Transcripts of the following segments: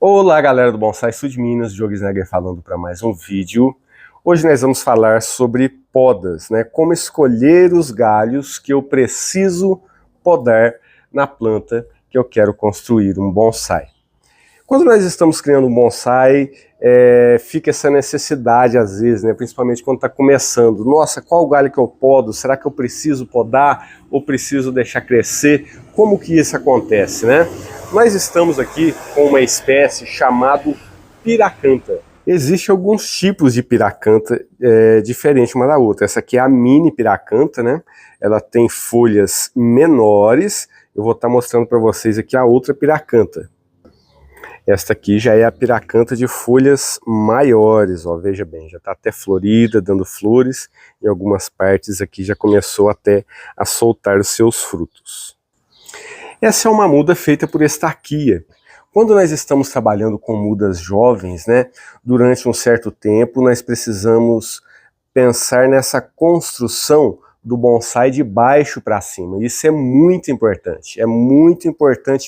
Olá galera do Bonsai Sul de Minas, Diogo Snegger falando para mais um vídeo. Hoje nós vamos falar sobre podas, né? Como escolher os galhos que eu preciso podar na planta que eu quero construir um bonsai. Quando nós estamos criando um bonsai, fica essa necessidade às vezes, né? Principalmente quando está começando. Nossa, qual galho que eu podo? Será que eu preciso podar ou preciso deixar crescer? Como que isso acontece, né? Nós estamos aqui com uma espécie chamada piracanta. Existem alguns tipos de piracanta diferente uma da outra. Essa aqui é a mini piracanta, né? Ela tem folhas menores. Eu vou estar mostrando para vocês aqui a outra piracanta. Esta aqui já é a piracanta de folhas maiores, ó, veja bem, já está até florida, dando flores, em algumas partes aqui já começou até a soltar os seus frutos. Essa é uma muda feita por estaquia. Quando nós estamos trabalhando com mudas jovens, né, durante um certo tempo, nós precisamos pensar nessa construção do bonsai de baixo para cima. Isso é muito importante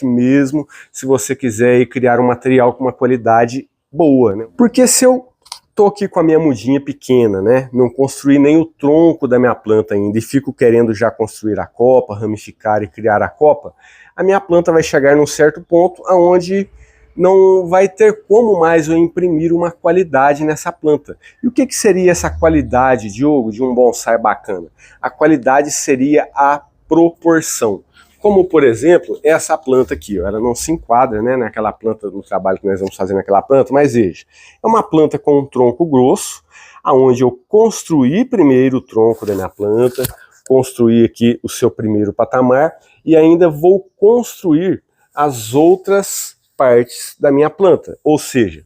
mesmo se você quiser criar um material com uma qualidade boa, né? Porque se eu tô aqui com a minha mudinha pequena, né, não construí nem o tronco da minha planta ainda e fico querendo já construir a copa, ramificar e criar a copa, a minha planta vai chegar num certo ponto aonde não vai ter como mais eu imprimir uma qualidade nessa planta. E o que seria essa qualidade, Diogo, de um bonsai bacana? A qualidade seria a proporção. Como, por exemplo, essa planta aqui, ó, ela não se enquadra, né, naquela planta, no trabalho que nós vamos fazer naquela planta, mas veja, é uma planta com um tronco grosso, aonde eu construí primeiro o tronco da minha planta, construí aqui o seu primeiro patamar e ainda vou construir as outras partes da minha planta, ou seja,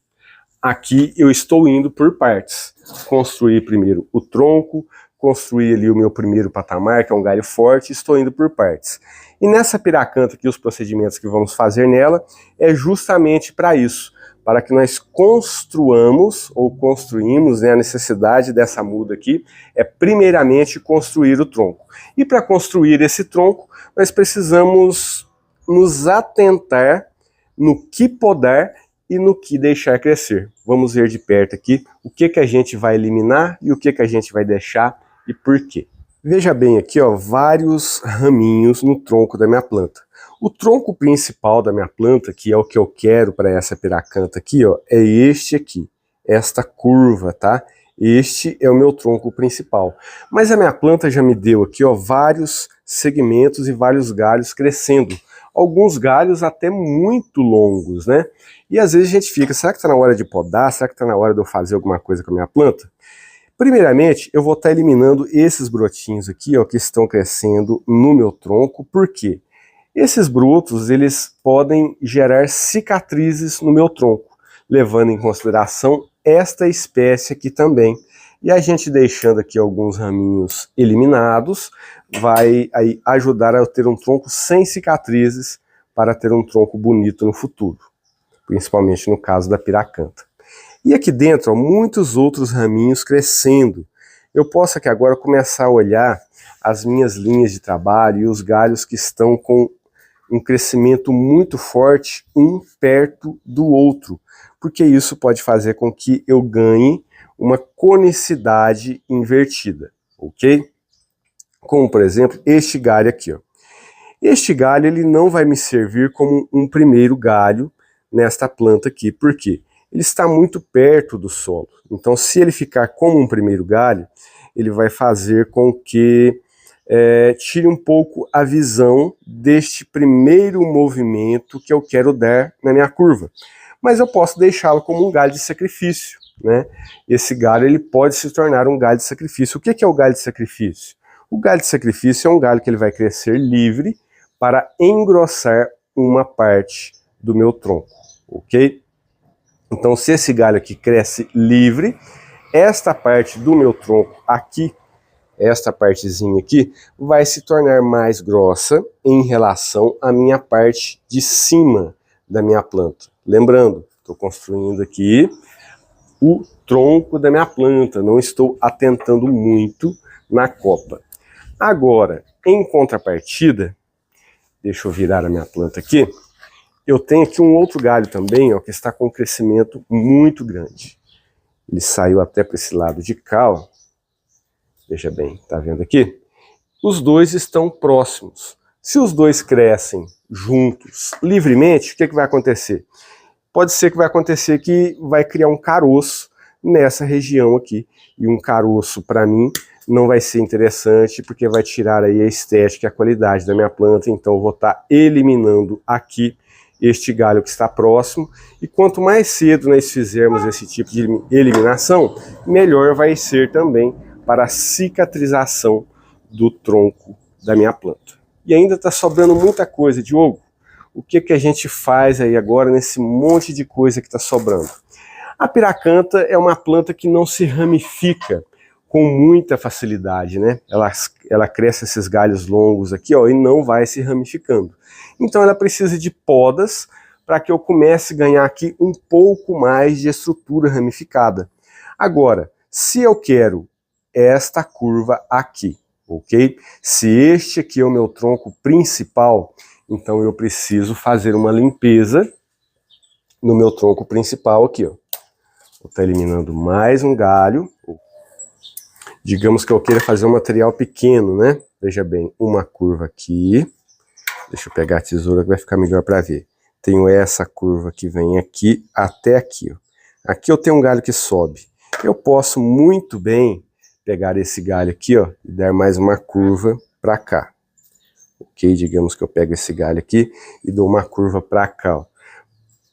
aqui eu estou indo por partes. Construir primeiro o tronco, construir ali o meu primeiro patamar, que é um galho forte, estou indo por partes. E nessa piracanta aqui, os procedimentos que vamos fazer nela é justamente para isso, para que nós construamos ou construímos, né, a necessidade dessa muda aqui é primeiramente construir o tronco. E para construir esse tronco, nós precisamos nos atentar no que podar e no que deixar crescer. Vamos ver de perto aqui o que a gente vai eliminar e o que a gente vai deixar e por quê. Veja bem aqui, ó, vários raminhos no tronco da minha planta. O tronco principal da minha planta, que é o que eu quero para essa piracanta aqui, ó, é este aqui, esta curva, tá? Este é o meu tronco principal. Mas a minha planta já me deu aqui, ó, vários segmentos e vários galhos crescendo. Alguns galhos até muito longos, né? E às vezes a gente fica, será que está na hora de podar? Será que está na hora de eu fazer alguma coisa com a minha planta? Primeiramente, eu vou estar eliminando esses brotinhos aqui, ó, que estão crescendo no meu tronco. Por quê? Esses brotos, eles podem gerar cicatrizes no meu tronco, levando em consideração esta espécie aqui também. E a gente deixando aqui alguns raminhos eliminados, vai aí ajudar a ter um tronco sem cicatrizes para ter um tronco bonito no futuro, principalmente no caso da piracanta. E aqui dentro, ó, muitos outros raminhos crescendo. Eu posso aqui agora começar a olhar as minhas linhas de trabalho e os galhos que estão com um crescimento muito forte, um perto do outro, porque isso pode fazer com que eu ganhe uma conicidade invertida, ok? Como, por exemplo, este galho aqui, ó. Este galho, ele não vai me servir como um primeiro galho nesta planta aqui, por quê? Ele está muito perto do solo, então se ele ficar como um primeiro galho, ele vai fazer com que tire um pouco a visão deste primeiro movimento que eu quero dar na minha curva. Mas eu posso deixá-lo como um galho de sacrifício, né? Esse galho, ele pode se tornar um galho de sacrifício. O que é o galho de sacrifício? O galho de sacrifício é um galho que ele vai crescer livre para engrossar uma parte do meu tronco, ok? Então, se esse galho aqui cresce livre, esta parte do meu tronco aqui, esta partezinha aqui, vai se tornar mais grossa em relação à minha parte de cima da minha planta. Lembrando, estou construindo aqui o tronco da minha planta, não estou atentando muito na copa. Agora, em contrapartida, deixa eu virar a minha planta aqui, eu tenho aqui um outro galho também, ó, que está com um crescimento muito grande. Ele saiu até para esse lado de cá, ó. Veja bem, tá vendo aqui? Os dois estão próximos. Se os dois crescem juntos, livremente, o que vai acontecer? Pode ser que vai acontecer que vai criar um caroço nessa região aqui. E um caroço, para mim, não vai ser interessante, porque vai tirar aí a estética e a qualidade da minha planta. Então eu vou estar eliminando aqui este galho que está próximo. E quanto mais cedo nós fizermos esse tipo de eliminação, melhor vai ser também para a cicatrização do tronco da minha planta. E ainda está sobrando muita coisa, Diogo. O que a gente faz aí agora nesse monte de coisa que está sobrando? A piracanta é uma planta que não se ramifica com muita facilidade, né? Ela cresce esses galhos longos aqui, ó, e não vai se ramificando. Então ela precisa de podas para que eu comece a ganhar aqui um pouco mais de estrutura ramificada. Agora, se eu quero esta curva aqui, ok? Se este aqui é o meu tronco principal, então eu preciso fazer uma limpeza no meu tronco principal aqui, ó. Vou estar eliminando mais um galho. Digamos que eu queira fazer um material pequeno, né? Veja bem, uma curva aqui. Deixa eu pegar a tesoura que vai ficar melhor para ver. Tenho essa curva que vem aqui até aqui, ó. Aqui eu tenho um galho que sobe. Eu posso muito bem pegar esse galho aqui, ó, e dar mais uma curva para cá. Ok? Digamos que eu pego esse galho aqui e dou uma curva para cá, ó,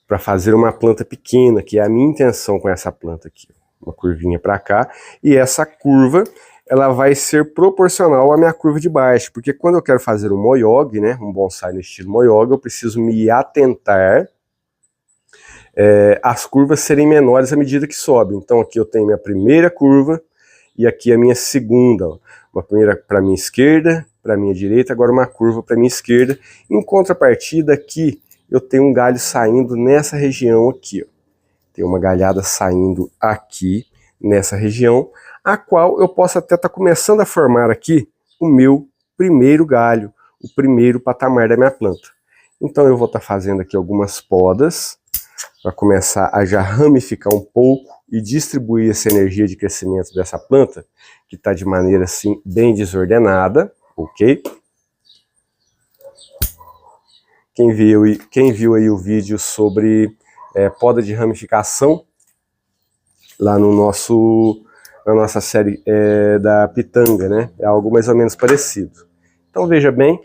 para fazer uma planta pequena, que é a minha intenção com essa planta aqui. Uma curvinha para cá, e essa curva, ela vai ser proporcional à minha curva de baixo, porque quando eu quero fazer um moyogi, né, um bonsai no estilo moyogi, eu preciso me atentar as curvas serem menores à medida que sobe. Então aqui eu tenho minha primeira curva, e aqui a minha segunda, ó. Uma primeira para minha esquerda, para minha direita, agora uma curva para minha esquerda. Em contrapartida, aqui eu tenho um galho saindo nessa região aqui, ó. Tem uma galhada saindo aqui nessa região, a qual eu posso até estar começando a formar aqui o meu primeiro galho, o primeiro patamar da minha planta. Então eu vou estar fazendo aqui algumas podas para começar a já ramificar um pouco e distribuir essa energia de crescimento dessa planta, que está de maneira assim bem desordenada, ok? Quem viu aí o vídeo sobre poda de ramificação, lá no na nossa série da pitanga, né? É algo mais ou menos parecido. Então veja bem,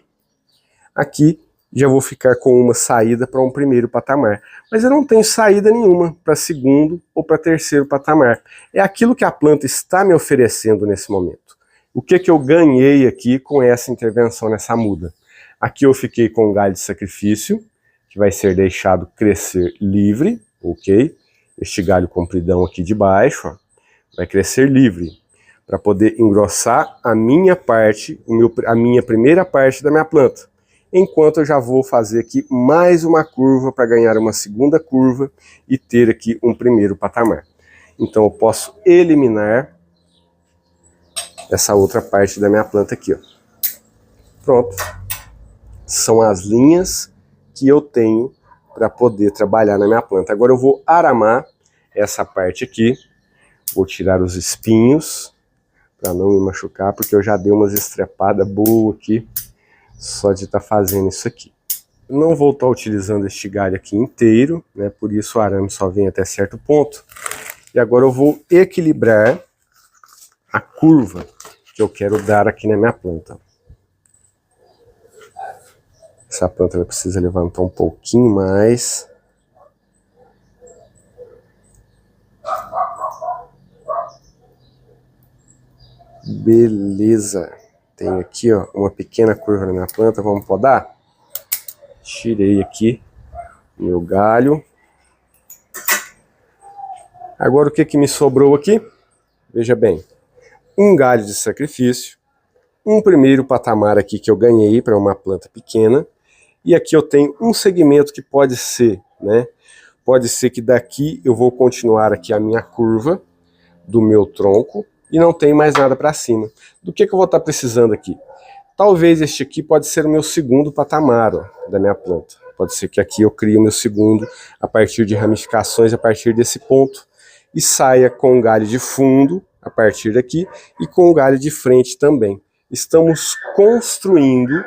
aqui já vou ficar com uma saída para um primeiro patamar. Mas eu não tenho saída nenhuma para segundo ou para terceiro patamar. É aquilo que a planta está me oferecendo nesse momento. O que eu ganhei aqui com essa intervenção nessa muda? Aqui eu fiquei com um galho de sacrifício, que vai ser deixado crescer livre, ok? Este galho compridão aqui de baixo, ó, vai crescer livre, para poder engrossar a minha parte, a minha primeira parte da minha planta. Enquanto eu já vou fazer aqui mais uma curva para ganhar uma segunda curva e ter aqui um primeiro patamar. Então eu posso eliminar essa outra parte da minha planta aqui, ó. Pronto. São as linhas que eu tenho para poder trabalhar na minha planta. Agora eu vou aramar essa parte aqui, vou tirar os espinhos para não me machucar, porque eu já dei umas estrepadas boas aqui só de estar fazendo isso aqui. Eu não vou estar utilizando este galho aqui inteiro, né? Por isso o arame só vem até certo ponto. E agora eu vou equilibrar a curva que eu quero dar aqui na minha planta. Essa planta vai precisar levantar um pouquinho mais. Beleza. Tenho aqui, ó, uma pequena curva na minha planta. Vamos podar? Tirei aqui o meu galho. Agora o que me sobrou aqui? Veja bem. Um galho de sacrifício. Um primeiro patamar aqui que eu ganhei para uma planta pequena. E aqui eu tenho um segmento que pode ser, né? Pode ser que daqui eu vou continuar aqui a minha curva do meu tronco e não tem mais nada para cima. Do que eu vou estar precisando aqui? Talvez este aqui pode ser o meu segundo patamar, ó, da minha planta. Pode ser que aqui eu crie o meu segundo a partir de ramificações a partir desse ponto e saia com o galho de fundo a partir daqui e com o galho de frente também. Estamos construindo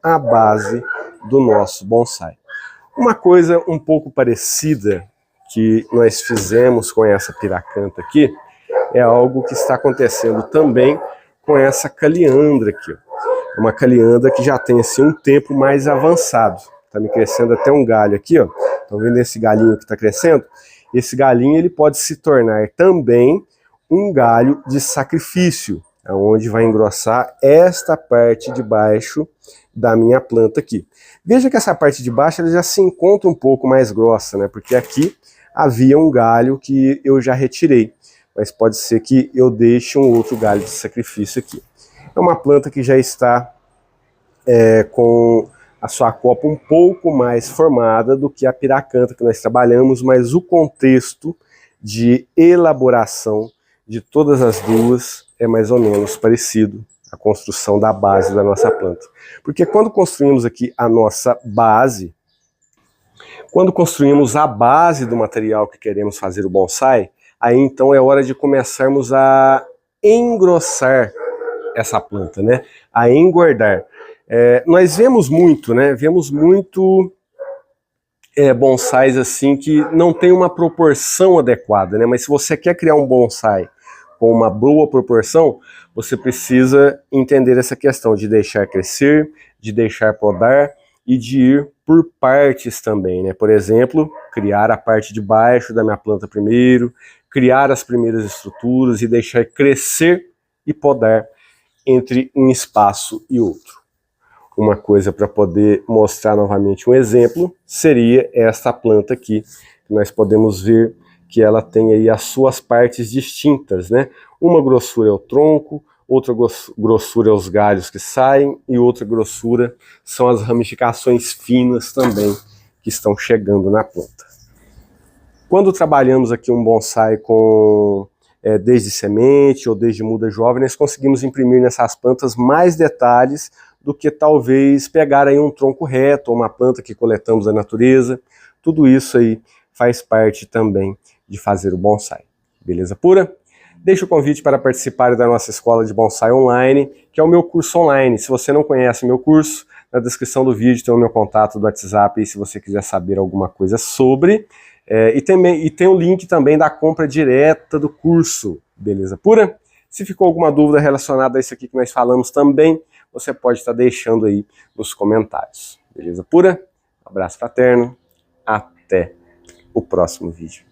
a base do nosso bonsai. Uma coisa um pouco parecida que nós fizemos com essa piracanta aqui é algo que está acontecendo também com essa caliandra aqui. É uma caliandra que já tem assim, um tempo mais avançado. Está me crescendo até um galho aqui, ó. Estão vendo esse galinho que está crescendo? Esse galinho ele pode se tornar também um galho de sacrifício, onde vai engrossar esta parte de baixo da minha planta aqui. Veja que essa parte de baixo ela já se encontra um pouco mais grossa, né? Porque aqui havia um galho que eu já retirei, mas pode ser que eu deixe um outro galho de sacrifício aqui. É uma planta que já está com a sua copa um pouco mais formada do que a piracanta que nós trabalhamos, mas o contexto de elaboração de todas as duas é mais ou menos parecido a construção da base da nossa planta. Porque quando construímos aqui a nossa base, quando construímos a base do material que queremos fazer o bonsai, aí então é hora de começarmos a engrossar essa planta, né? A engordar. Nós vemos muito, né? Vemos muito bonsais assim que não tem uma proporção adequada, né? Mas se você quer criar um bonsai com uma boa proporção, você precisa entender essa questão de deixar crescer, de deixar podar e de ir por partes também, né? Por exemplo, criar a parte de baixo da minha planta primeiro, criar as primeiras estruturas e deixar crescer e podar entre um espaço e outro. Uma coisa para poder mostrar novamente um exemplo seria esta planta aqui, que nós podemos ver que ela tem aí as suas partes distintas, né? Uma grossura é o tronco, outra grossura é os galhos que saem e outra grossura são as ramificações finas também que estão chegando na planta. Quando trabalhamos aqui um bonsai com desde semente ou desde muda jovem, nós conseguimos imprimir nessas plantas mais detalhes do que talvez pegar aí um tronco reto ou uma planta que coletamos da natureza. Tudo isso aí faz parte também de fazer o bonsai. Beleza pura? Deixo o convite para participar da nossa escola de bonsai online, que é o meu curso online. Se você não conhece meu curso, na descrição do vídeo tem o meu contato do WhatsApp, e se você quiser saber alguma coisa sobre. E tem o link também da compra direta do curso. Beleza pura? Se ficou alguma dúvida relacionada a isso aqui que nós falamos também, você pode estar deixando aí nos comentários. Beleza pura? Abraço fraterno. Até o próximo vídeo.